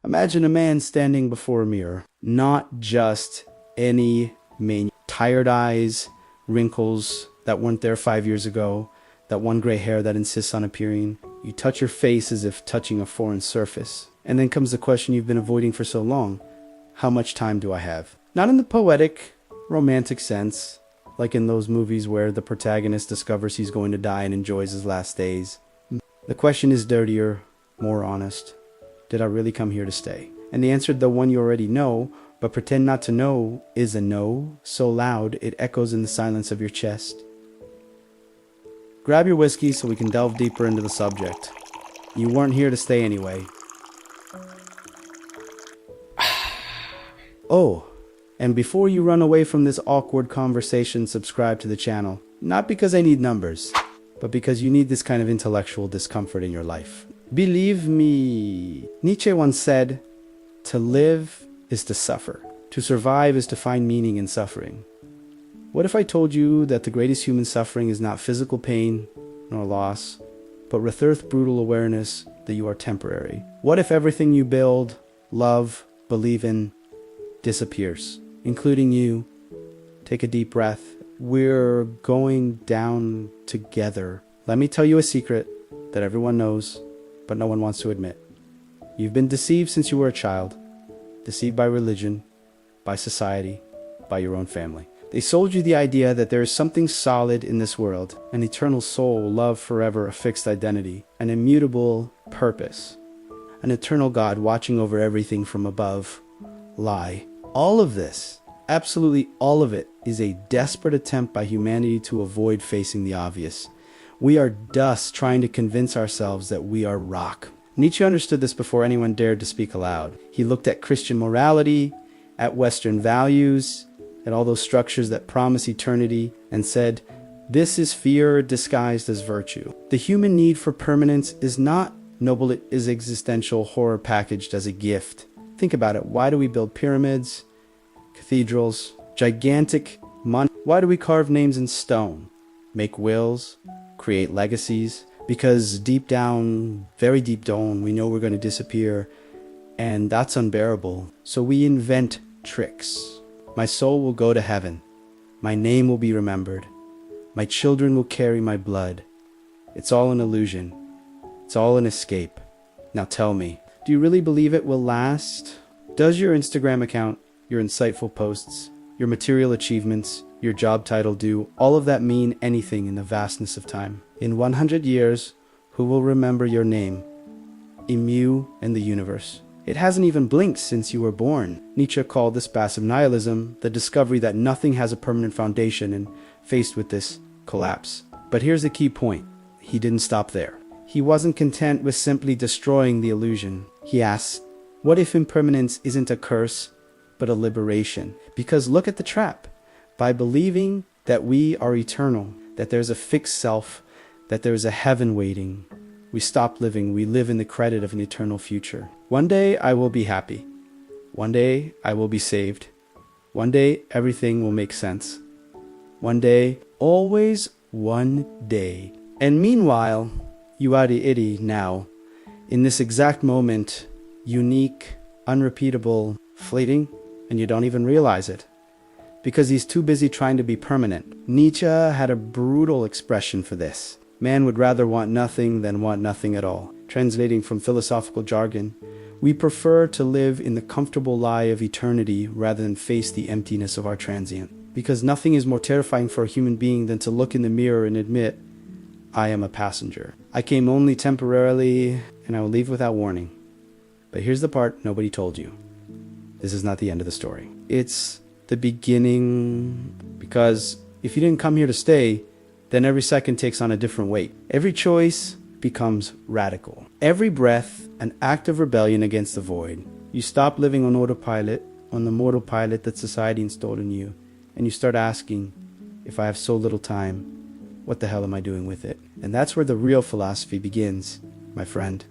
Imagine a man standing before a mirror, not just any man. Tired eyes, wrinkles that weren't there 5 years ago, that one gray hair that insists on appearing. You touch your face as if touching a foreign surface. And then comes the question you've been avoiding for so long. How much time do I have? Not in the poetic, romantic sense, like in those movies where the protagonist discovers he's going to die and enjoys his last days. The question is dirtier, more honest. Did I really come here to stay? And the answer, the one you already know, but pretend not to know, is a no, so loud it echoes in the silence of your chest. Grab your whiskey so we can delve deeper into the subject. You weren't here to stay anyway. Oh, and before you run away from this awkward conversation, subscribe to the channel. Not because I need numbers, but because you need this kind of intellectual discomfort in your life. Believe me, Nietzsche once said, to live is to suffer. To survive is to find meaning in suffering. What if I told you that the greatest human suffering is not physical pain nor loss, but rather brutal awareness that you are temporary? What if everything you build, love, believe in, disappears, including you? Take a deep breath. We're going down together. Let me tell you a secret that everyone knows, but no one wants to admit. You've been deceived since you were a child. Deceived by religion, by society, by your own family. They sold you the idea that there is something solid in this world, an eternal soul, love forever, a fixed identity, an immutable purpose, an eternal God watching over everything from above. Lie. All of this, absolutely all of it, is a desperate attempt by humanity to avoid facing the obvious. We are dust trying to convince ourselves that we are rock. Nietzsche understood this before anyone dared to speak aloud. He looked at Christian morality, at Western values, at all those structures that promise eternity, and said, this is fear disguised as virtue. The human need for permanence is not noble, it is existential horror packaged as a gift. Think about it. Why do we build pyramids, cathedrals, gigantic monuments? Why do we carve names in stone, make wills, create legacies? Because deep down, very deep down, we know we're going to disappear, and that's unbearable. So we invent tricks. My soul will go to heaven. My name will be remembered. My children will carry my blood. It's all an illusion. It's all an escape. Now tell me, do you really believe it will last? Does your Instagram account, your insightful posts, your material achievements, your job title, do all of that mean anything in the vastness of time? In 100 years, who will remember your name? You and the universe. It hasn't even blinked since you were born. Nietzsche called this passive nihilism, the discovery that nothing has a permanent foundation, and faced with this, collapse. But here's the key point. He didn't stop there. He wasn't content with simply destroying the illusion. He asked, what if impermanence isn't a curse, but a liberation? Because look at the trap. By believing that we are eternal, that there's a fixed self, that there's a heaven waiting, we stop living. We live in the credit of an eternal future. One day I will be happy. One day I will be saved. One day everything will make sense. One day, always one day. And meanwhile, you are the itty now, in this exact moment, unique, unrepeatable, fleeting, and you don't even realize it. Because he's too busy trying to be permanent. Nietzsche had a brutal expression for this. Man would rather want nothing than want nothing at all. Translating from philosophical jargon, we prefer to live in the comfortable lie of eternity rather than face the emptiness of our transient. Because nothing is more terrifying for a human being than to look in the mirror and admit, I am a passenger. I came only temporarily, and I will leave without warning. But here's the part nobody told you. This is not the end of the story. It's the beginning, because if you didn't come here to stay, then every second takes on a different weight. Every choice becomes radical. Every breath, an act of rebellion against the void. You stop living on autopilot, on the mortal pilot that society installed in you, and you start asking, if I have so little time, what the hell am I doing with it? And that's where the real philosophy begins, my friend.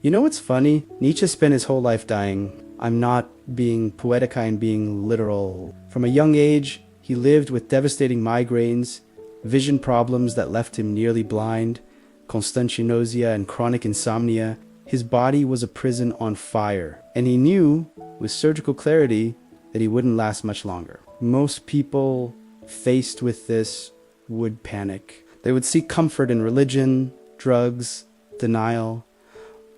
You know what's funny? Nietzsche spent his whole life dying. I'm not being poetic, I'm being literal. From a young age, he lived with devastating migraines, vision problems that left him nearly blind, constant nausea and chronic insomnia. His body was a prison on fire, and he knew with surgical clarity that he wouldn't last much longer. Most people faced with this would panic. They would seek comfort in religion, drugs, denial.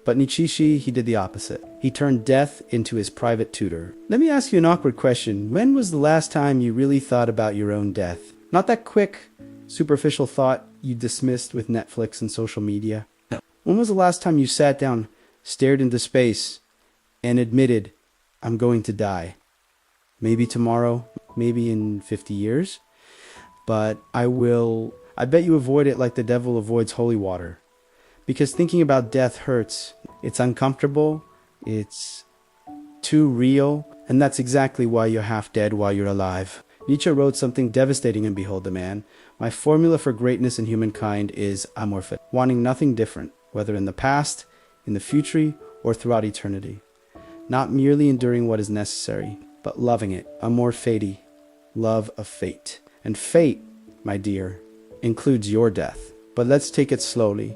But Nietzsche, he did the opposite. He turned death into his private tutor. Let me ask you an awkward question. When was the last time you really thought about your own death? Not that quick, superficial thought you dismissed with Netflix and social media. When was the last time you sat down, stared into space, and admitted, I'm going to die? Maybe tomorrow, maybe in 50 years. But I bet you avoid it like the devil avoids holy water. Because thinking about death hurts. It's uncomfortable. It's too real. And that's exactly why you're half dead while you're alive. Nietzsche wrote something devastating in Behold the Man. My formula for greatness in humankind is Amor, wanting nothing different, whether in the past, in the future, or throughout eternity. Not merely enduring what is necessary, but loving it. Amor Fati, love of fate. And fate, my dear, includes your death. But let's take it slowly,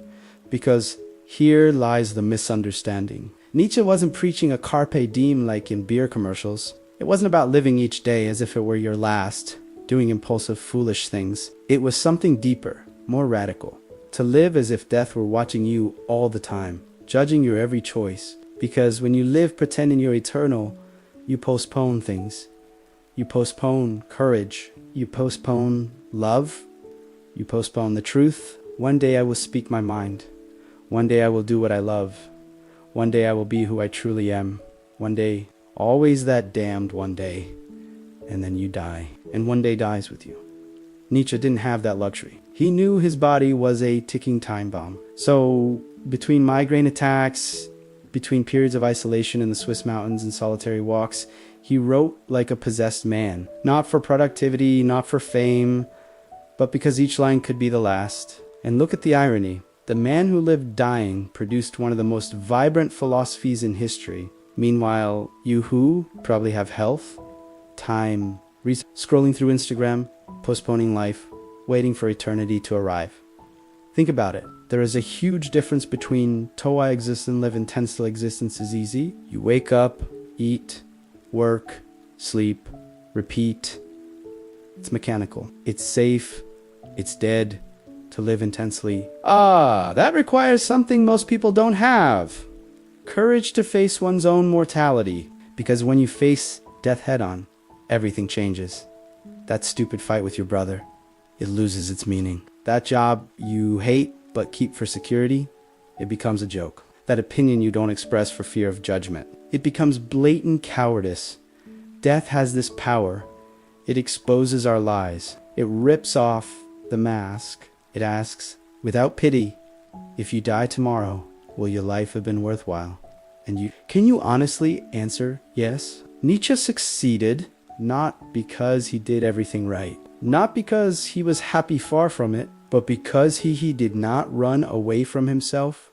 because here lies the misunderstanding. Nietzsche wasn't preaching a carpe diem like in beer commercials. It wasn't about living each day as if it were your last, doing impulsive, foolish things. It was something deeper, more radical. To live as if death were watching you all the time, judging your every choice. Because when you live pretending you're eternal, you postpone things. You postpone courage. You postpone love. You postpone the truth. One day I will speak my mind. One day I will do what I love. One day I will be who I truly am. One day, always that damned one day. And then you die. And one day dies with you. Nietzsche didn't have that luxury. He knew his body was a ticking time bomb. So between migraine attacks, between periods of isolation in the Swiss mountains and solitary walks, he wrote like a possessed man. Not for productivity, not for fame, but because each line could be the last. And look at the irony. The man who lived dying produced one of the most vibrant philosophies in history. Meanwhile, you who probably have health, time, scrolling through Instagram, postponing life, waiting for eternity to arrive. Think about it. There is a huge difference between I exist and live intensely existence is easy. You wake up, eat, work, sleep, repeat. It's mechanical. It's safe. It's dead. To live intensely. That requires something most people don't have. Courage to face one's own mortality. Because when you face death head on, everything changes. That stupid fight with your brother, it loses its meaning. That job you hate but keep for security, it becomes a joke. That opinion you don't express for fear of judgment, it becomes blatant cowardice. Death has this power. It exposes our lies. It rips off the mask. It asks, without pity, if you die tomorrow, will your life have been worthwhile? And can you honestly answer yes? Nietzsche succeeded not because he did everything right, not because he was happy far from it, but because he did not run away from himself.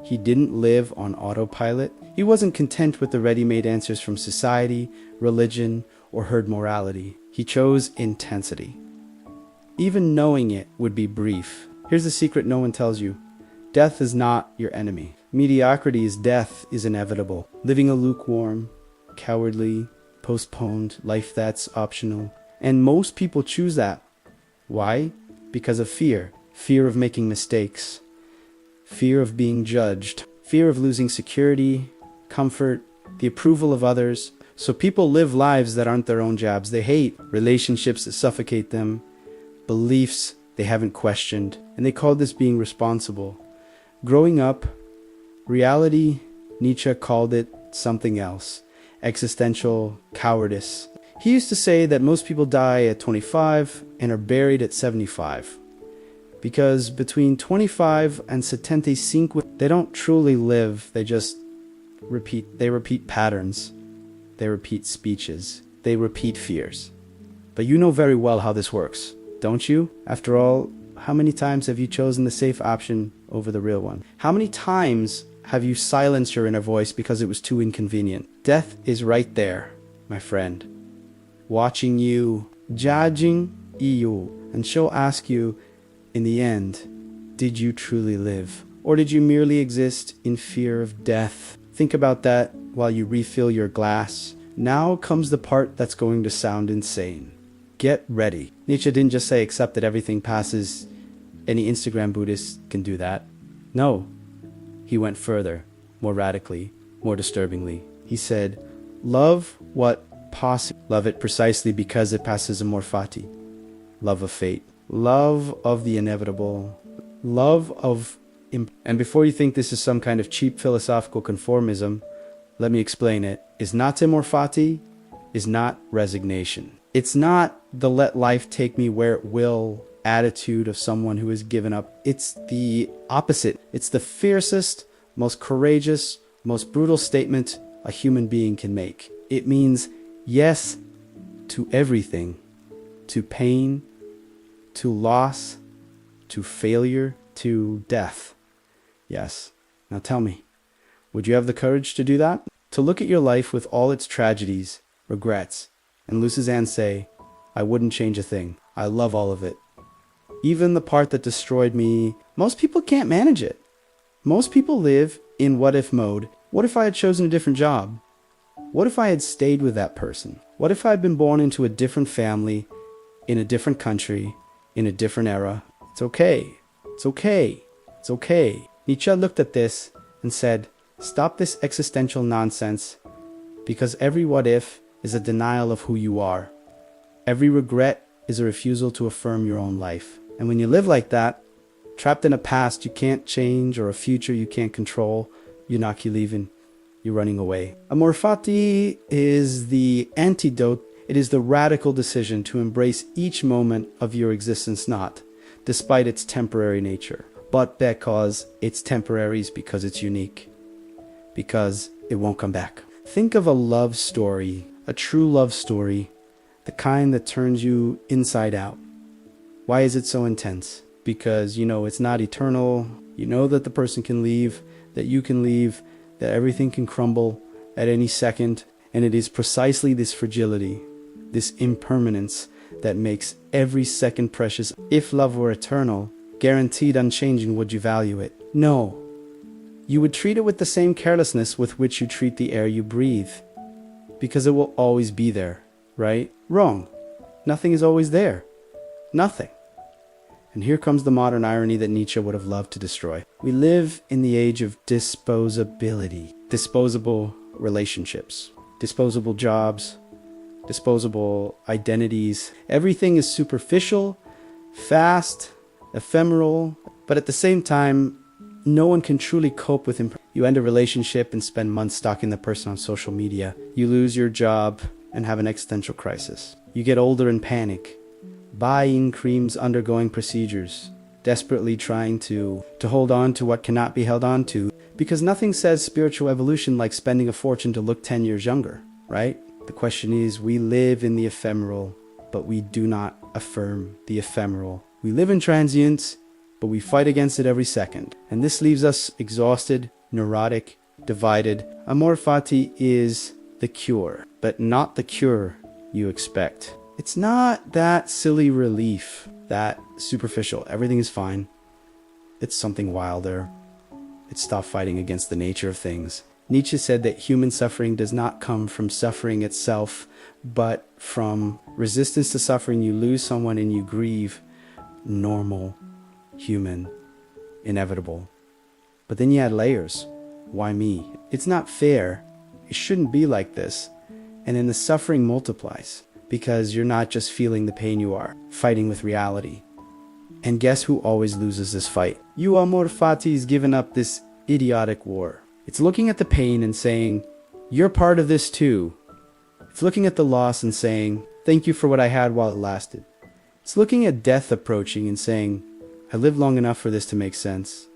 He didn't live on autopilot. He wasn't content with the ready-made answers from society, religion, or herd morality. He chose intensity. Even knowing it would be brief. Here's the secret no one tells you. Death is not your enemy. Mediocrity's death is inevitable. Living a lukewarm, cowardly, postponed life that's optional. And most people choose that. Why? Because of fear. Fear of making mistakes. Fear of being judged. Fear of losing security, comfort, the approval of others. So people live lives that aren't their own jobs. They hate relationships that suffocate them, beliefs they haven't questioned, and they call this being responsible. Growing up, reality, Nietzsche called it something else. Existential cowardice. He used to say that most people die at 25 and are buried at 75. Because between 25 and 75, they don't truly live, they just repeat. They repeat patterns. They repeat speeches. They repeat fears. But you know very well how this works, don't you? After all, how many times have you chosen the safe option over the real one? How many times have you silenced your inner voice because it was too inconvenient? Death is right there, my friend, watching you, judging you, and she'll ask you, in the end, did you truly live? Or did you merely exist in fear of death? Think about that while you refill your glass. Now comes the part that's going to sound insane. Get ready. Nietzsche didn't just say accept that everything passes. Any Instagram Buddhist can do that. No. He went further, more radically, more disturbingly. He said, love what passes. Love it precisely because it passes. Amor, Fati. Love of fate. Love of the inevitable. Love of... And before you think this is some kind of cheap philosophical conformism, let me explain it. Is not Amor, Fati is not resignation. It's not the let life take me where it will attitude of someone who has given up. It's the opposite. It's the fiercest, most courageous, most brutal statement a human being can make. It means yes to everything, to pain, to loss, to failure, to death. Yes. Now tell me, would you have the courage to do that? To look at your life with all its tragedies, regrets, and loses and say, I wouldn't change a thing. I love all of it. Even the part that destroyed me. Most people can't manage it. Most people live in what if mode. What if I had chosen a different job? What if I had stayed with that person? What if I had been born into a different family, in a different country, in a different era? It's okay. It's okay. It's okay. Nietzsche looked at this and said, stop this existential nonsense, because every what if is a denial of who you are. Every regret is a refusal to affirm your own life. And when you live like that, trapped in a past you can't change or a future you can't control, you're not leaving, you're running away. Amor, Fati is the antidote. It is the radical decision to embrace each moment of your existence, not despite its temporary nature, but because it's temporary, is because it's unique, because it won't come back. Think of a love story, a true love story, the kind that turns you inside out. Why is it so intense? Because you know it's not eternal. You know that the person can leave, that you can leave, that everything can crumble at any second. And it is precisely this fragility, this impermanence, that makes every second precious. If love were eternal, guaranteed unchanging, would you value it? No. You would treat it with the same carelessness with which you treat the air you breathe, because it will always be there, right? Wrong. Nothing is always there. Nothing. And here comes the modern irony that Nietzsche would have loved to destroy. We live in the age of disposability. Disposable relationships, disposable jobs, disposable identities. Everything is superficial, fast, ephemeral, but at the same time, no one can truly cope with him. You end a relationship and spend months stalking the person on social media. You lose your job and have an existential crisis. You get older and panic, buying creams, undergoing procedures, desperately trying to hold on to what cannot be held on to, because nothing says spiritual evolution like spending a fortune to look 10 years younger, right? The question is, we live in the ephemeral, but we do not affirm the ephemeral. We live in transience, but we fight against it every second. And this leaves us exhausted, neurotic, divided. Amor, Fati is the cure, but not the cure you expect. It's not that silly relief, that superficial, everything is fine. It's something wilder. It's stop fighting against the nature of things. Nietzsche said that human suffering does not come from suffering itself, but from resistance to suffering. You lose someone and you grieve. Normal, human, inevitable. But then you add layers. Why me? It's not fair. It shouldn't be like this. And then the suffering multiplies, because you're not just feeling the pain, you are fighting with reality. And guess who always loses this fight? You, Amor, Fati, is giving up this idiotic war. It's looking at the pain and saying, you're part of this too. It's looking at the loss and saying, thank you for what I had while it lasted. It's looking at death approaching and saying, I lived long enough for this to make sense.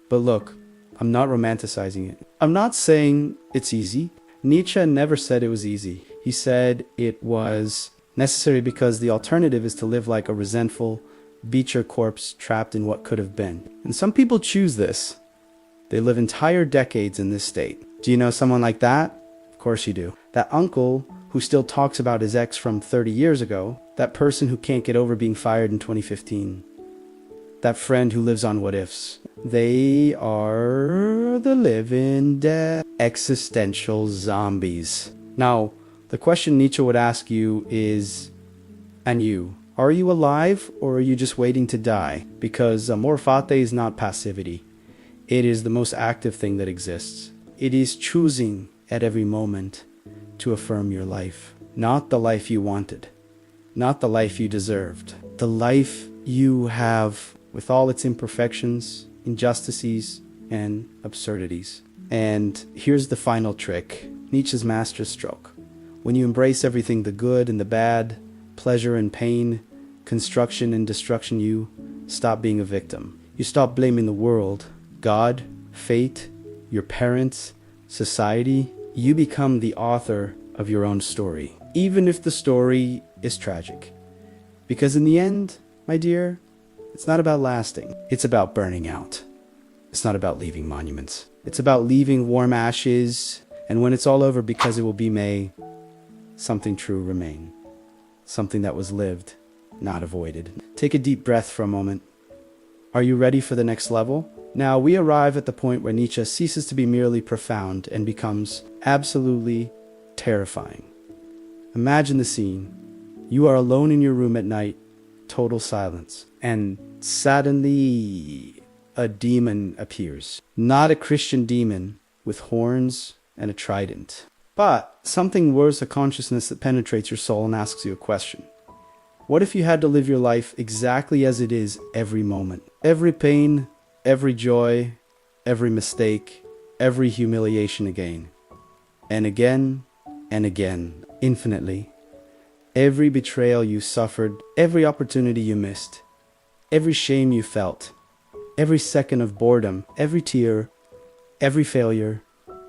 But look, I'm not romanticizing it. I'm not saying it's easy. Nietzsche never said it was easy. He said it was necessary because the alternative is to live like a resentful, beat your corpse trapped in what could have been. And some people choose this. They live entire decades in this state. Do you know someone like that? Of course you do. That uncle who still talks about his ex from 30 years ago. That person who can't get over being fired in 2015. that friend who lives on what ifs. They are the living dead, existential zombies. Now, the question Nietzsche would ask you is, and you, are you alive or are you just waiting to die? Because Amor, Fati is not passivity. It is the most active thing that exists. It is choosing at every moment to affirm your life. Not the life you wanted. Not the life you deserved. The life you have with all its imperfections, injustices, and absurdities. And here's the final trick. Nietzsche's masterstroke. When you embrace everything, the good and the bad, pleasure and pain, construction and destruction, you stop being a victim. You stop blaming the world, God, fate, your parents, society. You become the author of your own story, even if the story is tragic. Because in the end, my dear, it's not about lasting. It's about burning out. It's not about leaving monuments. It's about leaving warm ashes, and when it's all over, because it will be May, something true remain. Something that was lived, not avoided. Take a deep breath for a moment. Are you ready for the next level? Now we arrive at the point where Nietzsche ceases to be merely profound and becomes absolutely terrifying. Imagine the scene. You are alone in your room at night, total silence, and suddenly a demon appears. Not a Christian demon with horns and a trident, but something worse, a consciousness that penetrates your soul and asks you a question. What if you had to live your life exactly as it is every moment? Every pain, every joy, every mistake, every humiliation again. And again, infinitely. Every betrayal you suffered, every opportunity you missed, every shame you felt, every second of boredom, every tear, every failure,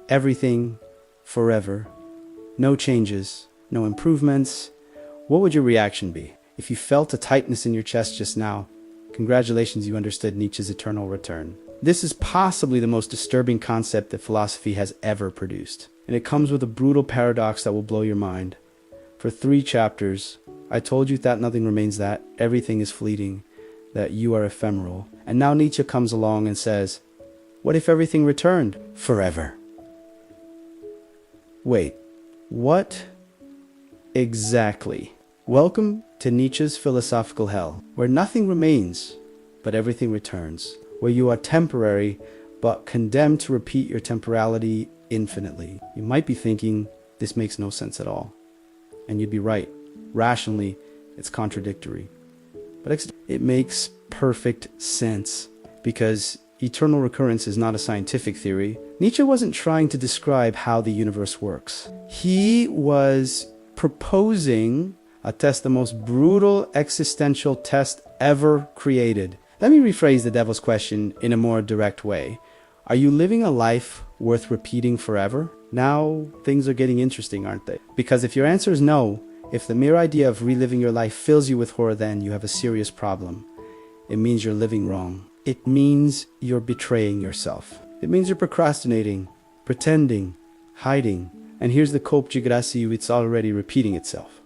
everything, forever. No changes, no improvements. What would your reaction be? If you felt a tightness in your chest just now, congratulations, you understood Nietzsche's eternal return. This is possibly the most disturbing concept that philosophy has ever produced. And it comes with a brutal paradox that will blow your mind. For 3 chapters, I told you that nothing remains, that everything is fleeting, that you are ephemeral. And now Nietzsche comes along and says, what if everything returned forever? Wait, what exactly? Welcome to Nietzsche's philosophical hell, where nothing remains, but everything returns, where you are temporary, but condemned to repeat your temporality infinitely. You might be thinking, this makes no sense at all. And you'd be right. Rationally, it's contradictory. But it makes perfect sense, because eternal recurrence is not a scientific theory. Nietzsche wasn't trying to describe how the universe works. He was proposing a test, the most brutal existential test ever created. Let me rephrase the devil's question in a more direct way. Are you living a life worth repeating forever? Now things are getting interesting, aren't they? Because if your answer is no, if the mere idea of reliving your life fills you with horror, then you have a serious problem. It means you're living wrong. It means you're betraying yourself. It means you're procrastinating, pretending, hiding. And here's the cope de grace, it's already repeating itself.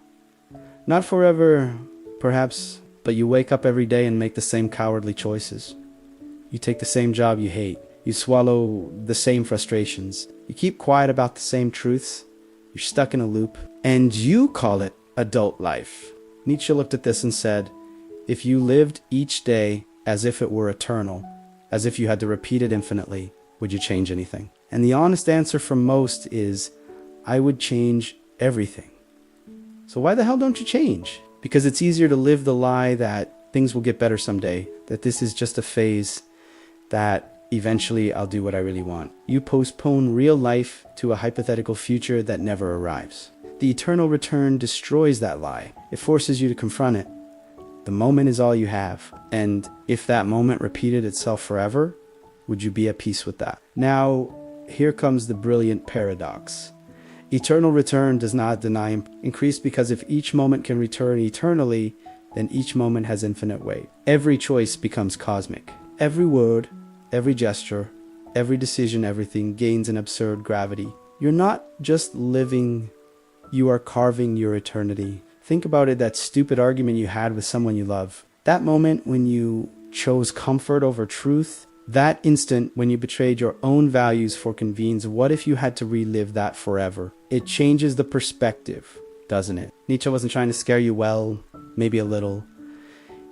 Not forever, perhaps, but you wake up every day and make the same cowardly choices. You take the same job you hate. You swallow the same frustrations. You keep quiet about the same truths. You're stuck in a loop. And you call it adult life. Nietzsche looked at this and said, if you lived each day as if it were eternal, as if you had to repeat it infinitely, would you change anything? And the honest answer from most is, I would change everything. So why the hell don't you change? Because it's easier to live the lie that things will get better someday, that this is just a phase, that eventually I'll do what I really want. You postpone real life to a hypothetical future that never arrives. The eternal return destroys that lie. It forces you to confront it. The moment is all you have. And if that moment repeated itself forever, would you be at peace with that? Now, here comes the brilliant paradox. Eternal return does not deny increase, because if each moment can return eternally, then each moment has infinite weight. Every choice becomes cosmic. Every word, every gesture, every decision, everything gains an absurd gravity. You're not just living, you are carving your eternity. Think about it, that stupid argument you had with someone you love. That moment when you chose comfort over truth, that instant when you betrayed your own values for convenience, what if you had to relive that forever? It changes the perspective, doesn't it? Nietzsche wasn't trying to scare you, well, maybe a little.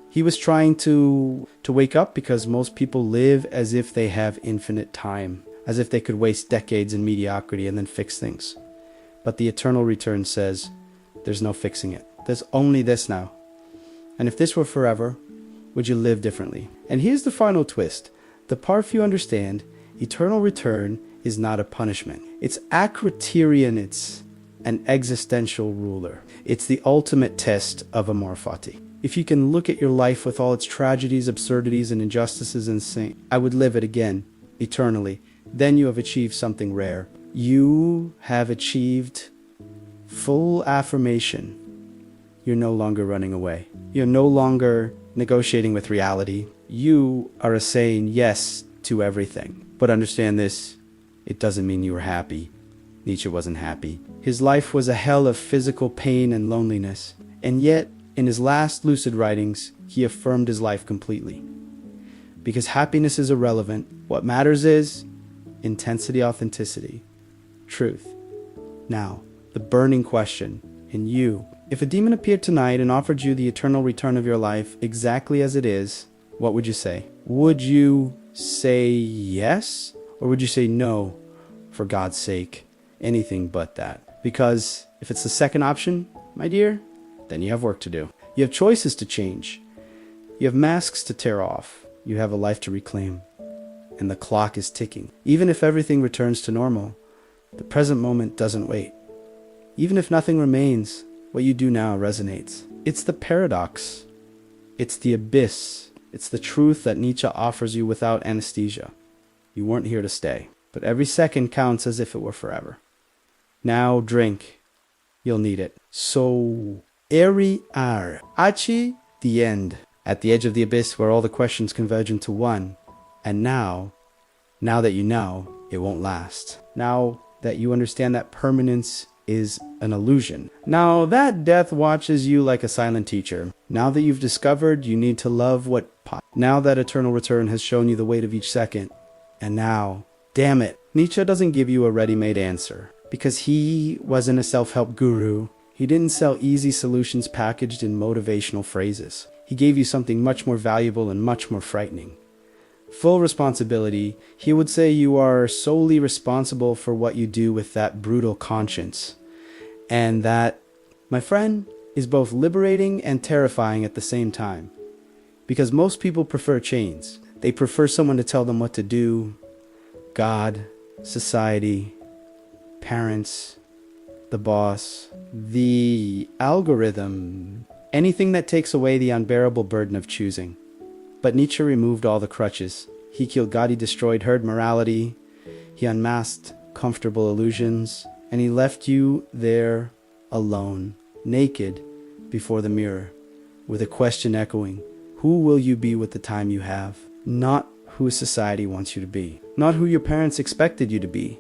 He was trying to wake up, because most people live as if they have infinite time, as if they could waste decades in mediocrity and then fix things. But the eternal return says, there's no fixing it. There's only this now. And if this were forever, would you live differently? And here's the final twist. The part you understand, eternal return is not a punishment. It's a criterion, it's an existential ruler. It's the ultimate test of Amor, Fati. If you can look at your life with all its tragedies, absurdities, and injustices and say, I would live it again, eternally, then you have achieved something rare. You have achieved full affirmation. You're no longer running away. You're no longer negotiating with reality. You are saying yes to everything. But understand this, it doesn't mean you were happy. Nietzsche wasn't happy. His life was a hell of physical pain and loneliness. And yet, in his last lucid writings, he affirmed his life completely. Because happiness is irrelevant. What matters is intensity, authenticity, truth. Now, the burning question in you. If a demon appeared tonight and offered you the eternal return of your life exactly as it is, what would you say? Would you say yes? Or would you say no, for God's sake? Anything but that. Because if it's the second option, my dear, then you have work to do. You have choices to change. You have masks to tear off. You have a life to reclaim. And the clock is ticking. Even if everything returns to normal, the present moment doesn't wait. Even if nothing remains, what you do now resonates. It's the paradox. It's the abyss. It's the truth that Nietzsche offers you without anesthesia. You weren't here to stay, but every second counts as if it were forever. Now drink. You'll need it. So, Eri Ar. Achi, the end. At the edge of the abyss where all the questions converge into one. And now that you know, it won't last. Now that you understand that permanence is an illusion. Now that death watches you like a silent teacher. Now that you've discovered you need to love what now that eternal return has shown you the weight of each second. And now, damn it, Nietzsche doesn't give you a ready-made answer. Because he wasn't a self-help guru. He didn't sell easy solutions packaged in motivational phrases. He gave you something much more valuable and much more frightening. Full responsibility. He would say you are solely responsible for what you do with that brutal conscience. And that, my friend, is both liberating and terrifying at the same time. Because most people prefer chains. They prefer someone to tell them what to do. God, society, parents, the boss, the algorithm, anything that takes away the unbearable burden of choosing. But Nietzsche removed all the crutches. He killed God, he destroyed herd morality, he unmasked comfortable illusions, and he left you there alone, naked before the mirror, with a question echoing, who will you be with the time you have? Not who society wants you to be, not who your parents expected you to be,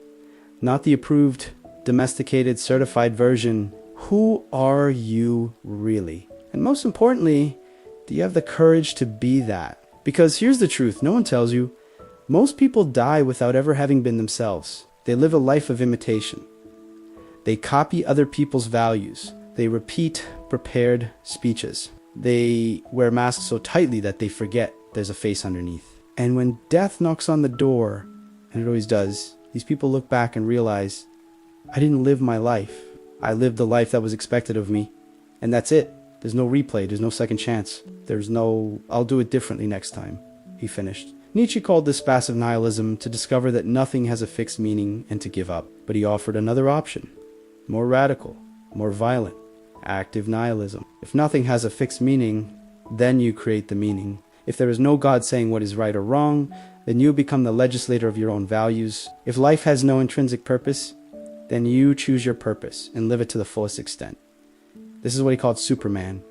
not the approved, domesticated, certified version. Who are you really? And most importantly, do you have the courage to be that? Because here's the truth, no one tells you. Most people die without ever having been themselves. They live a life of imitation. They copy other people's values. They repeat prepared speeches. They wear masks so tightly that they forget there's a face underneath. And when death knocks on the door, and it always does, these people look back and realize, I didn't live my life. I lived the life that was expected of me. And that's it. There's no replay. There's no second chance. There's no, I'll do it differently next time. He finished. Nietzsche called this passive nihilism, to discover that nothing has a fixed meaning and to give up. But he offered another option. More radical, more violent, active nihilism. If nothing has a fixed meaning, then you create the meaning. If there is no God saying what is right or wrong, then you become the legislator of your own values. If life has no intrinsic purpose, then you choose your purpose and live it to the fullest extent. This is what he called Superman,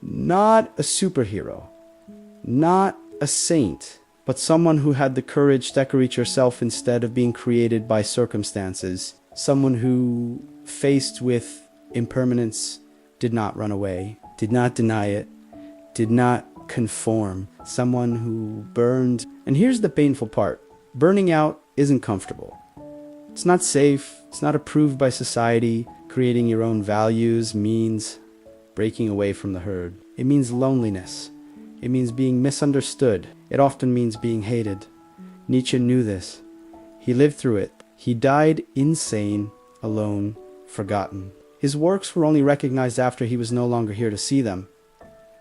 not a superhero, not a saint, but someone who had the courage to decorate yourself instead of being created by circumstances. Someone who, faced with impermanence, did not run away, did not deny it, did not conform, someone who burned. And here's the painful part. Burning out isn't comfortable. It's not safe. It's not approved by society. Creating your own values means breaking away from the herd. It means loneliness. It means being misunderstood. It often means being hated. Nietzsche knew this. He lived through it. He died insane, alone, forgotten. His works were only recognized after he was no longer here to see them.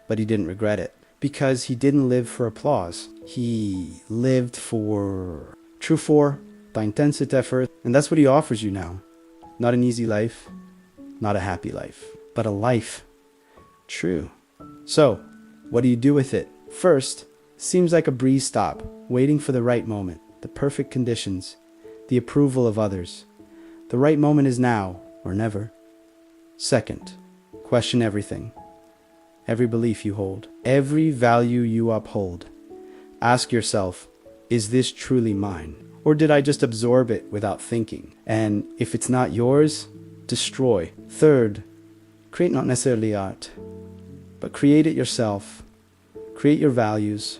But he didn't regret it, because he didn't live for applause. He lived for true for, by intensity effort, and that's what he offers you now. Not an easy life, not a happy life, but a life true. So, what do you do with it? First, seems like a breeze stop, waiting for the right moment, the perfect conditions, the approval of others. The right moment is now, or never. Second, question everything. Every belief you hold, every value you uphold. Ask yourself, is this truly mine? Or did I just absorb it without thinking? And if it's not yours, destroy. Third, create not necessarily art, but create it yourself. Create your values.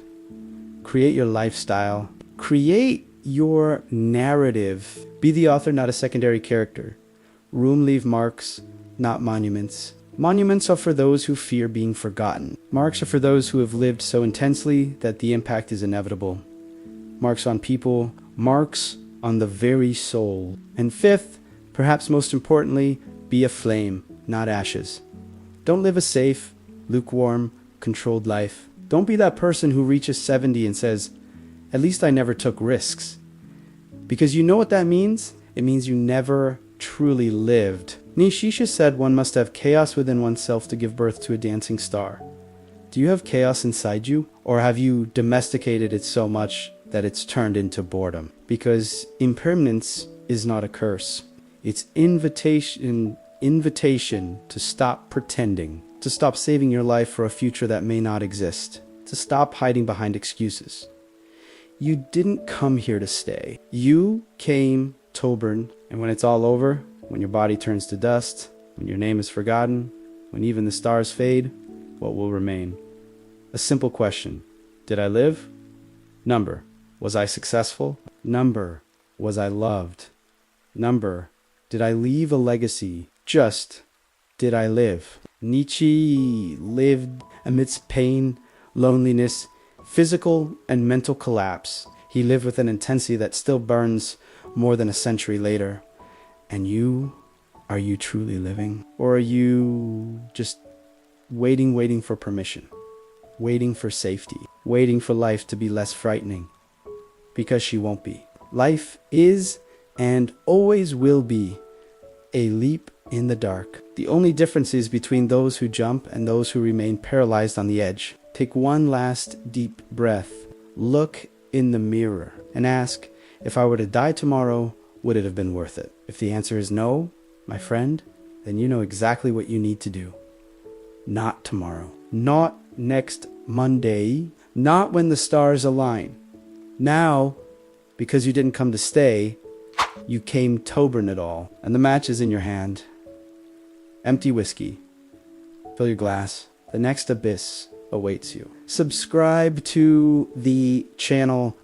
Create your lifestyle. Create your narrative. Be the author, not a secondary character. Room leave marks, not monuments. Monuments are for those who fear being forgotten. Marks are for those who have lived so intensely that the impact is inevitable. Marks on people, marks on the very soul. And fifth, perhaps most importantly, be a flame, not ashes. Don't live a safe, lukewarm, controlled life. Don't be that person who reaches 70 and says, at least I never took risks. Because you know what that means? It means you never truly lived. Nietzsche said one must have chaos within oneself to give birth to a dancing star. Do you have chaos inside you? Or have you domesticated it so much that it's turned into boredom? Because impermanence is not a curse. It's invitation to stop pretending, to stop saving your life for a future that may not exist, to stop hiding behind excuses. You didn't come here to stay. You came to burn, and when it's all over, when your body turns to dust, when your name is forgotten, when even the stars fade, what will remain? A simple question. Did I live? Number. Was I successful? Number. Was I loved? Number. Did I leave a legacy? Just, did I live? Nietzsche lived amidst pain, loneliness, physical and mental collapse. He lived with an intensity that still burns more than a century later. And you, are you truly living? Or are you just waiting for permission? Waiting for safety? Waiting for life to be less frightening? Because she won't be. Life is and always will be a leap in the dark. The only difference is between those who jump and those who remain paralyzed on the edge. Take one last deep breath. Look in the mirror and ask, if I were to die tomorrow, would it have been worth it? If the answer is no, my friend, then you know exactly what you need to do. Not tomorrow. Not next Monday. Not when the stars align. Now, because you didn't come to stay, you came to burn it all. And the match is in your hand. Empty whiskey. Fill your glass. The next abyss awaits you. Subscribe to the channel